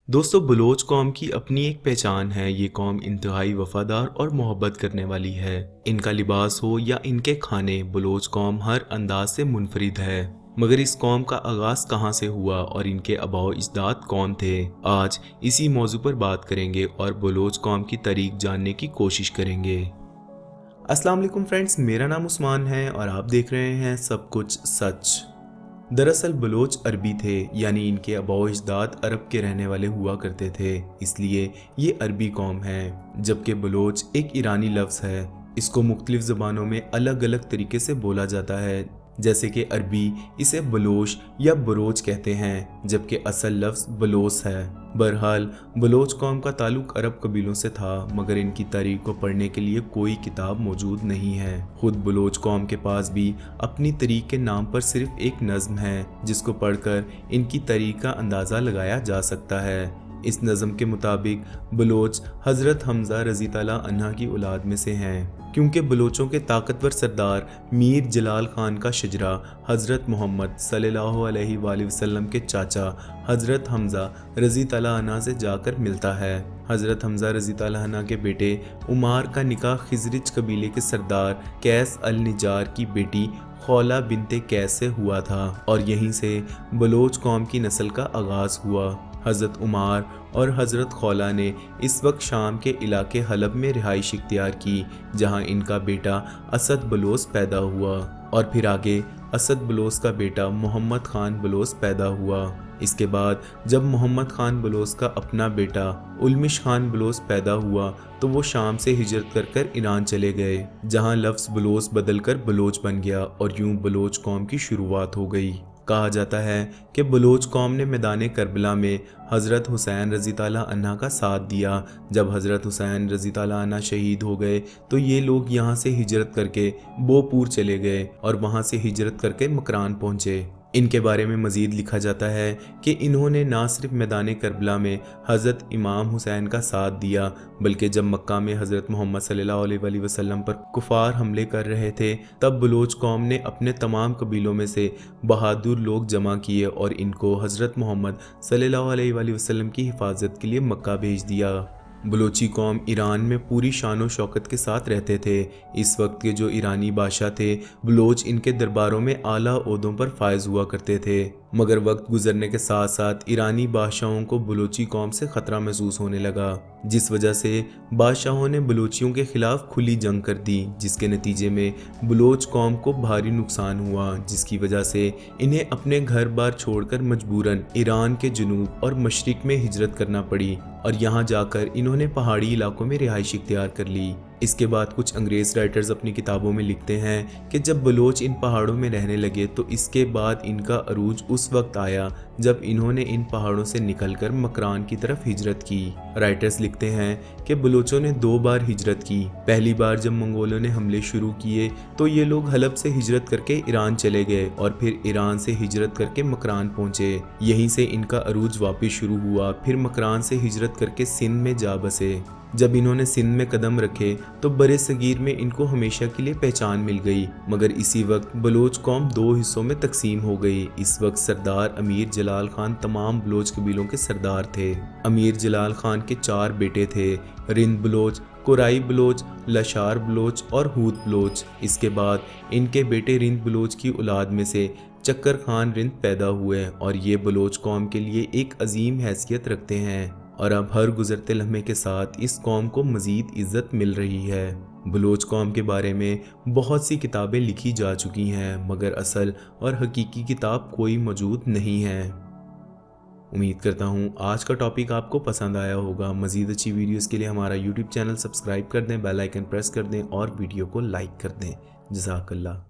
दोस्तों बलोच कौम की अपनी एक पहचान है। ये कौम इंतहाई वफादार और मोहब्बत करने वाली है। इनका लिबास हो या इनके खाने, बलोच कौम हर अंदाज से मुनफरिद है। मगर इस कौम का आगाज कहाँ से हुआ और इनके आबाओ अजदाद कौन थे, आज इसी मौजू पर बात करेंगे और बलोच कौम की तारीख जानने की कोशिश करेंगे। अस्सलाम वालेकुम फ्रेंड्स, मेरा नाम उस्मान है और आप देख रहे हैं सब कुछ सच। दरअसल बलोच अरबी थे, यानी इनके आबाओ अजदाद अरब के रहने वाले हुआ करते थे, इसलिए ये अरबी कौम है। जबकि बलोच एक ईरानी लफ्ज़ है। इसको मुख्तलिफ ज़बानों में अलग अलग तरीके से बोला जाता है, जैसे कि अरबी इसे बलोच या बरोच कहते हैं, जबकि असल लफ्ज़ बलोच है। बहरहाल बलोच कौम का ताल्लुक अरब कबीलों से था, मगर इनकी तारीख को पढ़ने के लिए कोई किताब मौजूद नहीं है। खुद बलोच कौम के पास भी अपनी तारीख के नाम पर सिर्फ एक नज़्म है, जिसको पढ़कर इनकी तारीख का अंदाज़ा लगाया जा सकता है। इस नज़म के मुताबिक बलोच हज़रत हमज़ा रज़ी ताला अन्हा की औलाद में से हैं, क्योंकि बलोचों के ताकतवर सरदार मीर जलाल खान का शजरा हज़रत मोहम्मद सल्लल्लाहु अलैहि वसल्लम के चाचा हज़रत हमज़ा रज़ी ताला अन्हा से जाकर मिलता है। हज़रत हमज़ा रज़ी ताला अन्हा के बेटे उमार का निकाह खिजरिज कबीले के सरदार कैस अल निजार की बेटी खौला बिनते कैस से हुआ था, और यहीं से बलोच कौम की नस्ल का आगाज़ हुआ। हज़रत उमार और हज़रत खौला ने इस वक्त शाम के इलाके हलब में रिहाइश इख्तियार की, जहां इनका बेटा असद बलोच पैदा हुआ, और फिर आगे असद बलोच का बेटा मोहम्मद खान बलोच पैदा हुआ। इसके बाद जब मोहम्मद खान बलोच का अपना बेटा उल्मिश खान बलोच पैदा हुआ, तो वो शाम से हिजरत कर कर ईरान चले गए, जहां लफ्ज़ बलोच बदलकर बलोच बन गया और यूं बलोच कौम की शुरुआत हो गई। कहा जाता है कि बलोच कौम ने मैदान करबला में हज़रत हुसैन रज़ी ताला अन्हा का साथ दिया। जब हज़रत हुसैन रज़ी ताला अन्हा शहीद हो गए, तो ये लोग यहाँ से हिजरत करके बोपुर चले गए और वहाँ से हिजरत करके मकरान पहुँचे। इनके बारे में मज़ीद लिखा जाता है कि इन्होंने ना सिर्फ मैदान करबला में हज़रत इमाम हुसैन का साथ दिया, बल्कि जब मक्का में हज़रत मोहम्मद सल्लल्लाहु अलैहि वसल्लम पर कुफार हमले कर रहे थे, तब बलोच कौम ने अपने तमाम कबीलों में से बहादुर लोग जमा किए और इनको हज़रत मोहम्मद सल्लल्लाहु अलैहि वसल्लम की हिफाजत के लिए मक्का भेज दिया। बलोची कौम ईरान में पूरी शान और शौकत के साथ रहते थे। इस वक्त के जो ईरानी बादशाह थे, बलोच इनके दरबारों में आला ओहदों पर फायज हुआ करते थे, मगर वक्त गुजरने के साथ साथ ईरानी बादशाहों को बलोची कौम से ख़तरा महसूस होने लगा, जिस वजह से बादशाहों ने बलोचियों के खिलाफ खुली जंग कर दी, जिसके नतीजे में बलोच कौम को भारी नुकसान हुआ, जिसकी वजह से इन्हें अपने घर बार छोड़कर मजबूरन ईरान के जनूब और मशरिक में हिजरत करना पड़ी, और यहाँ जाकर इन्होंने पहाड़ी इलाकों में रिहाइश इख्तियार कर ली। इसके बाद कुछ अंग्रेज़ राइटर्स अपनी किताबों में लिखते हैं कि जब बलोच इन पहाड़ों में रहने लगे, तो इसके बाद इनका अरूज उस वक्त आया जब इन्होंने इन पहाड़ों से निकलकर मकरान की तरफ हिजरत की। राइटर्स लिखते हैं कि बलोचों ने 2 बार हिजरत की। पहली बार जब मंगोलों ने हमले शुरू किए, तो ये लोग हलब से हिजरत करके ईरान चले गए और फिर ईरान से हिजरत करके मकरान पहुंचे। यहीं से इनका अरूज वापस शुरू हुआ। फिर मकरान से हिजरत करके सिंध में जा बसे। जब इन्होंने सिंध में कदम रखे, तो बड़े सगीर में इनको हमेशा के लिए पहचान मिल गई, मगर इसी वक्त बलोच कौम 2 हिस्सों में तकसीम हो गई। इस वक्त सरदार अमीर जलाल खान तमाम बलोच कबीलों के सरदार थे। अमीर जलाल खान के 4 बेटे थे, रिंद बलोच, कुराई बलोच, लशार बलोच और हूत बलोच। इसके बाद इनके बेटे रिंद बलोच की औलाद में से चक्कर खान रिंद पैदा हुए, और ये बलोच कौम के लिए एक अजीम हैसियत रखते हैं, और अब हर गुजरते लम्हे के साथ इस कौम को मज़ीद इज़्ज़त मिल रही है। बलोच कौम के बारे में बहुत सी किताबें लिखी जा चुकी हैं, मगर असल और हकीकी किताब कोई मौजूद नहीं है। उम्मीद करता हूँ आज का टॉपिक आपको पसंद आया होगा। मज़ीद अच्छी वीडियोस के लिए हमारा यूट्यूब चैनल सब्सक्राइब कर दें, बेल आइकन प्रेस कर दें और वीडियो को लाइक कर दें। जज़ाकल्लाह।